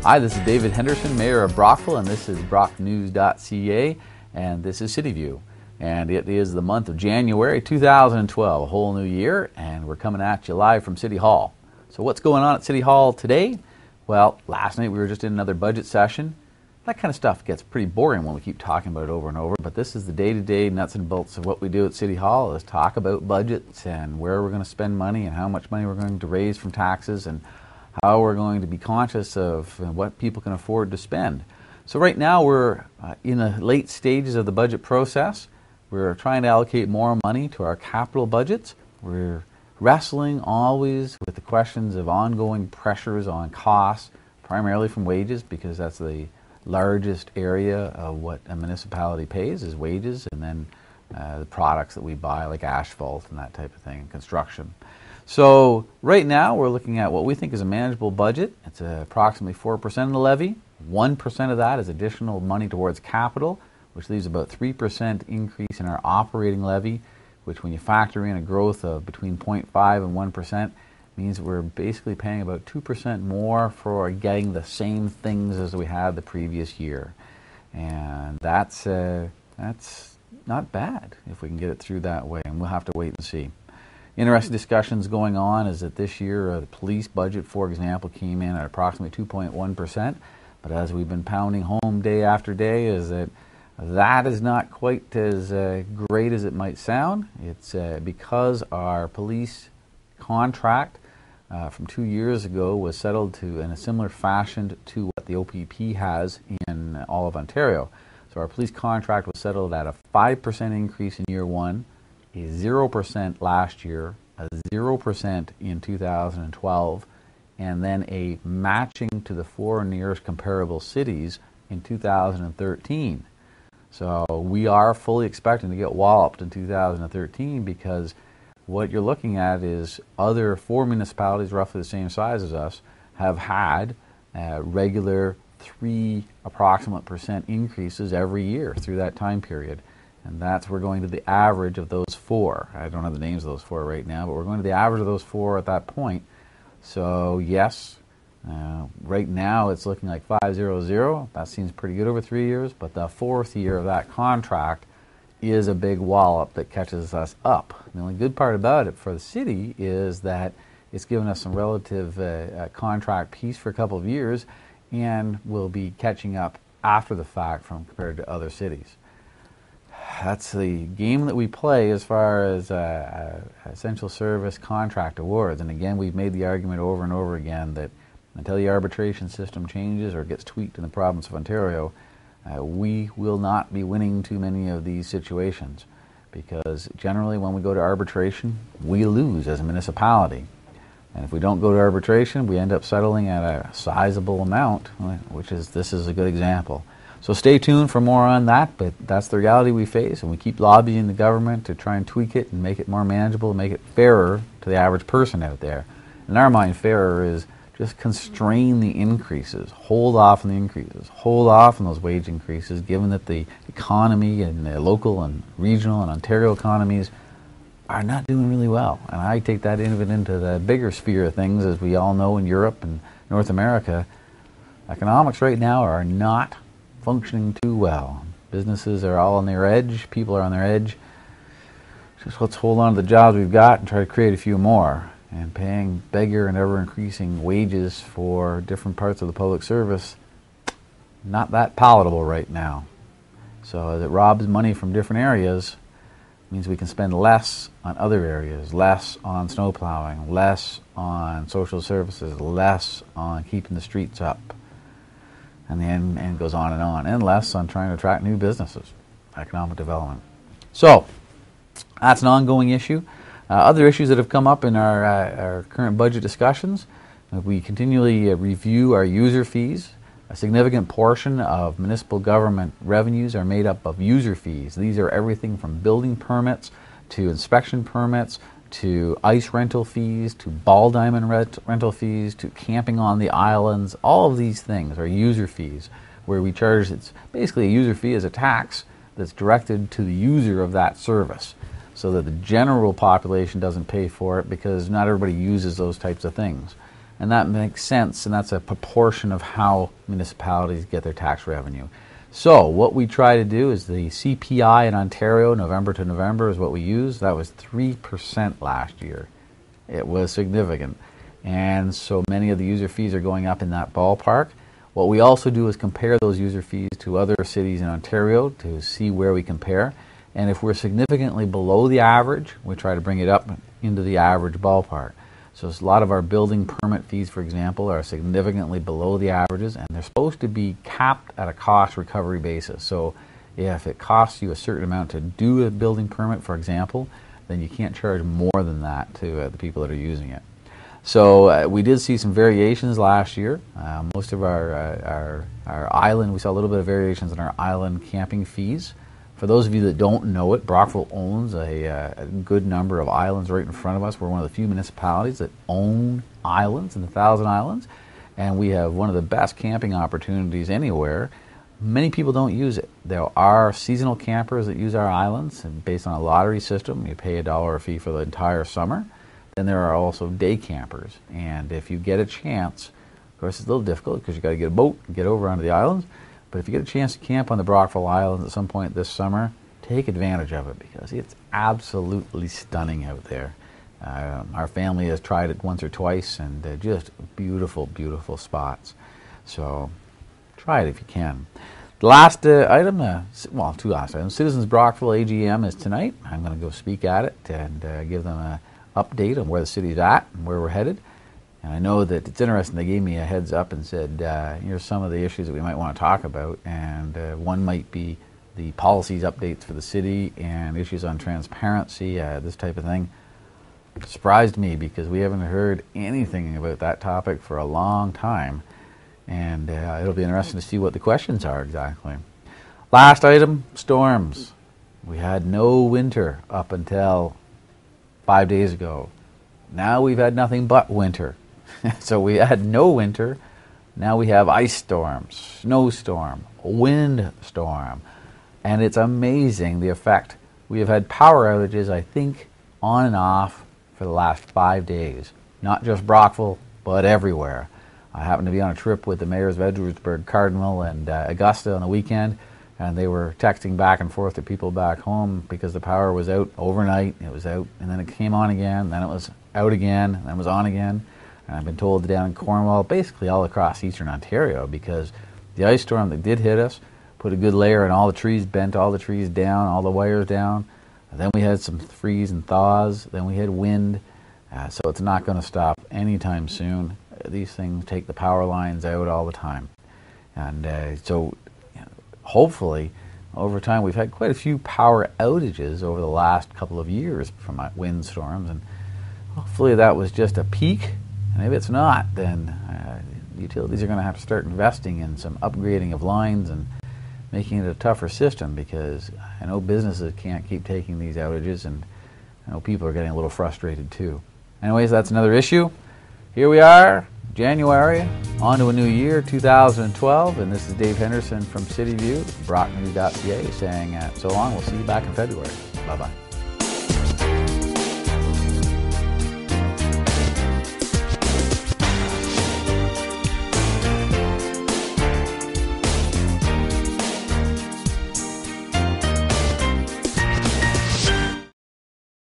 Hi, this is David Henderson, Mayor of Brockville, and this is brocknews.ca, and this is City View. And it is the month of January 2012, a whole new year, and we're coming at you live from City Hall. So what's going on at City Hall today? Well, last night we were just in another budget session. That kind of stuff gets pretty boring when we keep talking about it over and over, but this is the day-to-day nuts and bolts of what we do at City Hall, is talk about budgets and where we're going to spend money and how much money we're going to raise from taxes and how we're going to be conscious of what people can afford to spend. So right now we're in the late stages of the budget process. We're trying to allocate more money to our capital budgets. We're wrestling always with the questions of ongoing pressures on costs, primarily from wages, because that's the largest area of what a municipality pays is wages, and then the products that we buy like asphalt and that type of thing, and construction. So right now we're looking at what we think is a manageable budget. It's approximately 4% of the levy. 1% of that is additional money towards capital, which leaves about 3% increase in our operating levy, which when you factor in a growth of between 0.5 and 1% means we're basically paying about 2% more for getting the same things as we had the previous year. And that's not bad if we can get it through that way, and we'll have to wait and see. Interesting discussions going on is that this year the police budget, for example, came in at approximately 2.1%, but as we've been pounding home day after day is that is not quite as great as it might sound. It's because our police contract from 2 years ago was settled to in a similar fashion to what the OPP has in all of Ontario. So our police contract was settled at a 5% increase in year one, a 0% last year, a 0% in 2012, and then a matching to the four nearest comparable cities in 2013. So we are fully expecting to get walloped in 2013 because what you're looking at is other four municipalities roughly the same size as us have had regular 3 approximate % increases every year through that time period. And we're going to the average of those four. I don't have the names of those four right now, but we're going to the average of those four at that point. So yes, right now it's looking like 500. That seems pretty good over 3 years, but the fourth year of that contract is a big wallop that catches us up. The only good part about it for the city is that it's given us some relative contract peace for a couple of years, and we'll be catching up after the fact from compared to other cities. That's the game that we play as far as essential service contract awards. And again, we've made the argument over and over again that until the arbitration system changes or gets tweaked in the province of Ontario, we will not be winning too many of these situations, because generally when we go to arbitration, we lose as a municipality. And if we don't go to arbitration, we end up settling at a sizable amount, this is a good example. So stay tuned for more on that, but that's the reality we face, and we keep lobbying the government to try and tweak it and make it more manageable, and make it fairer to the average person out there. In our mind, fairer is just constrain the increases, hold off on the increases, hold off on those wage increases, given that the economy and the local and regional and Ontario economies are not doing really well. And I take that even into the bigger sphere of things. As we all know, in Europe and North America, economics right now are not functioning too well. Businesses are all on their edge, people are on their edge. Just let's hold on to the jobs we've got and try to create a few more. And paying bigger and ever increasing wages for different parts of the public service, not that palatable right now. So as it robs money from different areas, means we can spend less on other areas, less on snow plowing, less on social services, less on keeping the streets up. And the end goes on, and less on trying to attract new businesses, economic development. So that's an ongoing issue. Other issues that have come up in our current budget discussions, we continually review our user fees. A significant portion of municipal government revenues are made up of user fees. These are everything from building permits to inspection permits to ice rental fees to ball diamond rental fees to camping on the islands. All of these things are user fees, where we charge, it's basically a user fee as a tax that's directed to the user of that service, so that the general population doesn't pay for it, because not everybody uses those types of things. and that makes sense, and that's a proportion of how municipalities get their tax revenue. So what we try to do is the CPI in Ontario, November to November, is what we use. That was 3% last year. It was significant. And so many of the user fees are going up in that ballpark. What we also do is compare those user fees to other cities in Ontario to see where we compare. And if we're significantly below the average, we try to bring it up into the average ballpark. So a lot of our building permit fees, for example, are significantly below the averages, and they're supposed to be capped at a cost recovery basis. So if it costs you a certain amount to do a building permit, for example, then you can't charge more than that to the people that are using it. So we did see some variations last year. Most of our island, we saw a little bit of variations in our island camping fees. For those of you that don't know it, Brockville owns a good number of islands right in front of us. We're one of the few municipalities that own islands in the Thousand Islands, and we have one of the best camping opportunities anywhere. Many people don't use it. There are seasonal campers that use our islands, and based on a lottery system, you pay $1 a fee for the entire summer. Then there are also day campers, and if you get a chance, of course it's a little difficult because you've got to get a boat and get over onto the islands, but if you get a chance to camp on the Brockville Islands at some point this summer, take advantage of it because it's absolutely stunning out there. Our family has tried it once or twice, and they're just beautiful, beautiful spots. So try it if you can. The last item, well, two last items. Citizens Brockville AGM is tonight. I'm going to go speak at it and give them an update on where the city's at and where we're headed. And I know that it's interesting, they gave me a heads up and said, here's some of the issues that we might want to talk about, and one might be the policies updates for the city and issues on transparency, this type of thing. It surprised me because we haven't heard anything about that topic for a long time, and it'll be interesting to see what the questions are exactly. Last item, storms. We had no winter up until 5 days ago. Now we've had nothing but winter. So we had no winter. Now we have ice storms, snowstorm, windstorm, and it's amazing the effect. We have had power outages, I think, on and off for the last 5 days. Not just Brockville, but everywhere. I happened to be on a trip with the mayors of Edwardsburg, Cardinal, and Augusta on the weekend, and they were texting back and forth to people back home because the power was out overnight. It was out, and then it came on again, then it was out again, and then it was on again. And I've been told down in Cornwall, basically all across eastern Ontario, because the ice storm that did hit us put a good layer in all the trees, bent all the trees down, all the wires down. And then we had some freeze and thaws. Then we had wind. So it's not going to stop anytime soon. These things take the power lines out all the time. And so hopefully, over time, we've had quite a few power outages over the last couple of years from windstorms. And hopefully that was just a peak. And if it's not, then utilities are going to have to start investing in some upgrading of lines and making it a tougher system, because I know businesses can't keep taking these outages, and I know people are getting a little frustrated too. Anyways, that's another issue. Here we are, January, on to a new year, 2012, and this is Dave Henderson from CityView, BrockNews.ca, saying so long. We'll see you back in February. Bye-bye.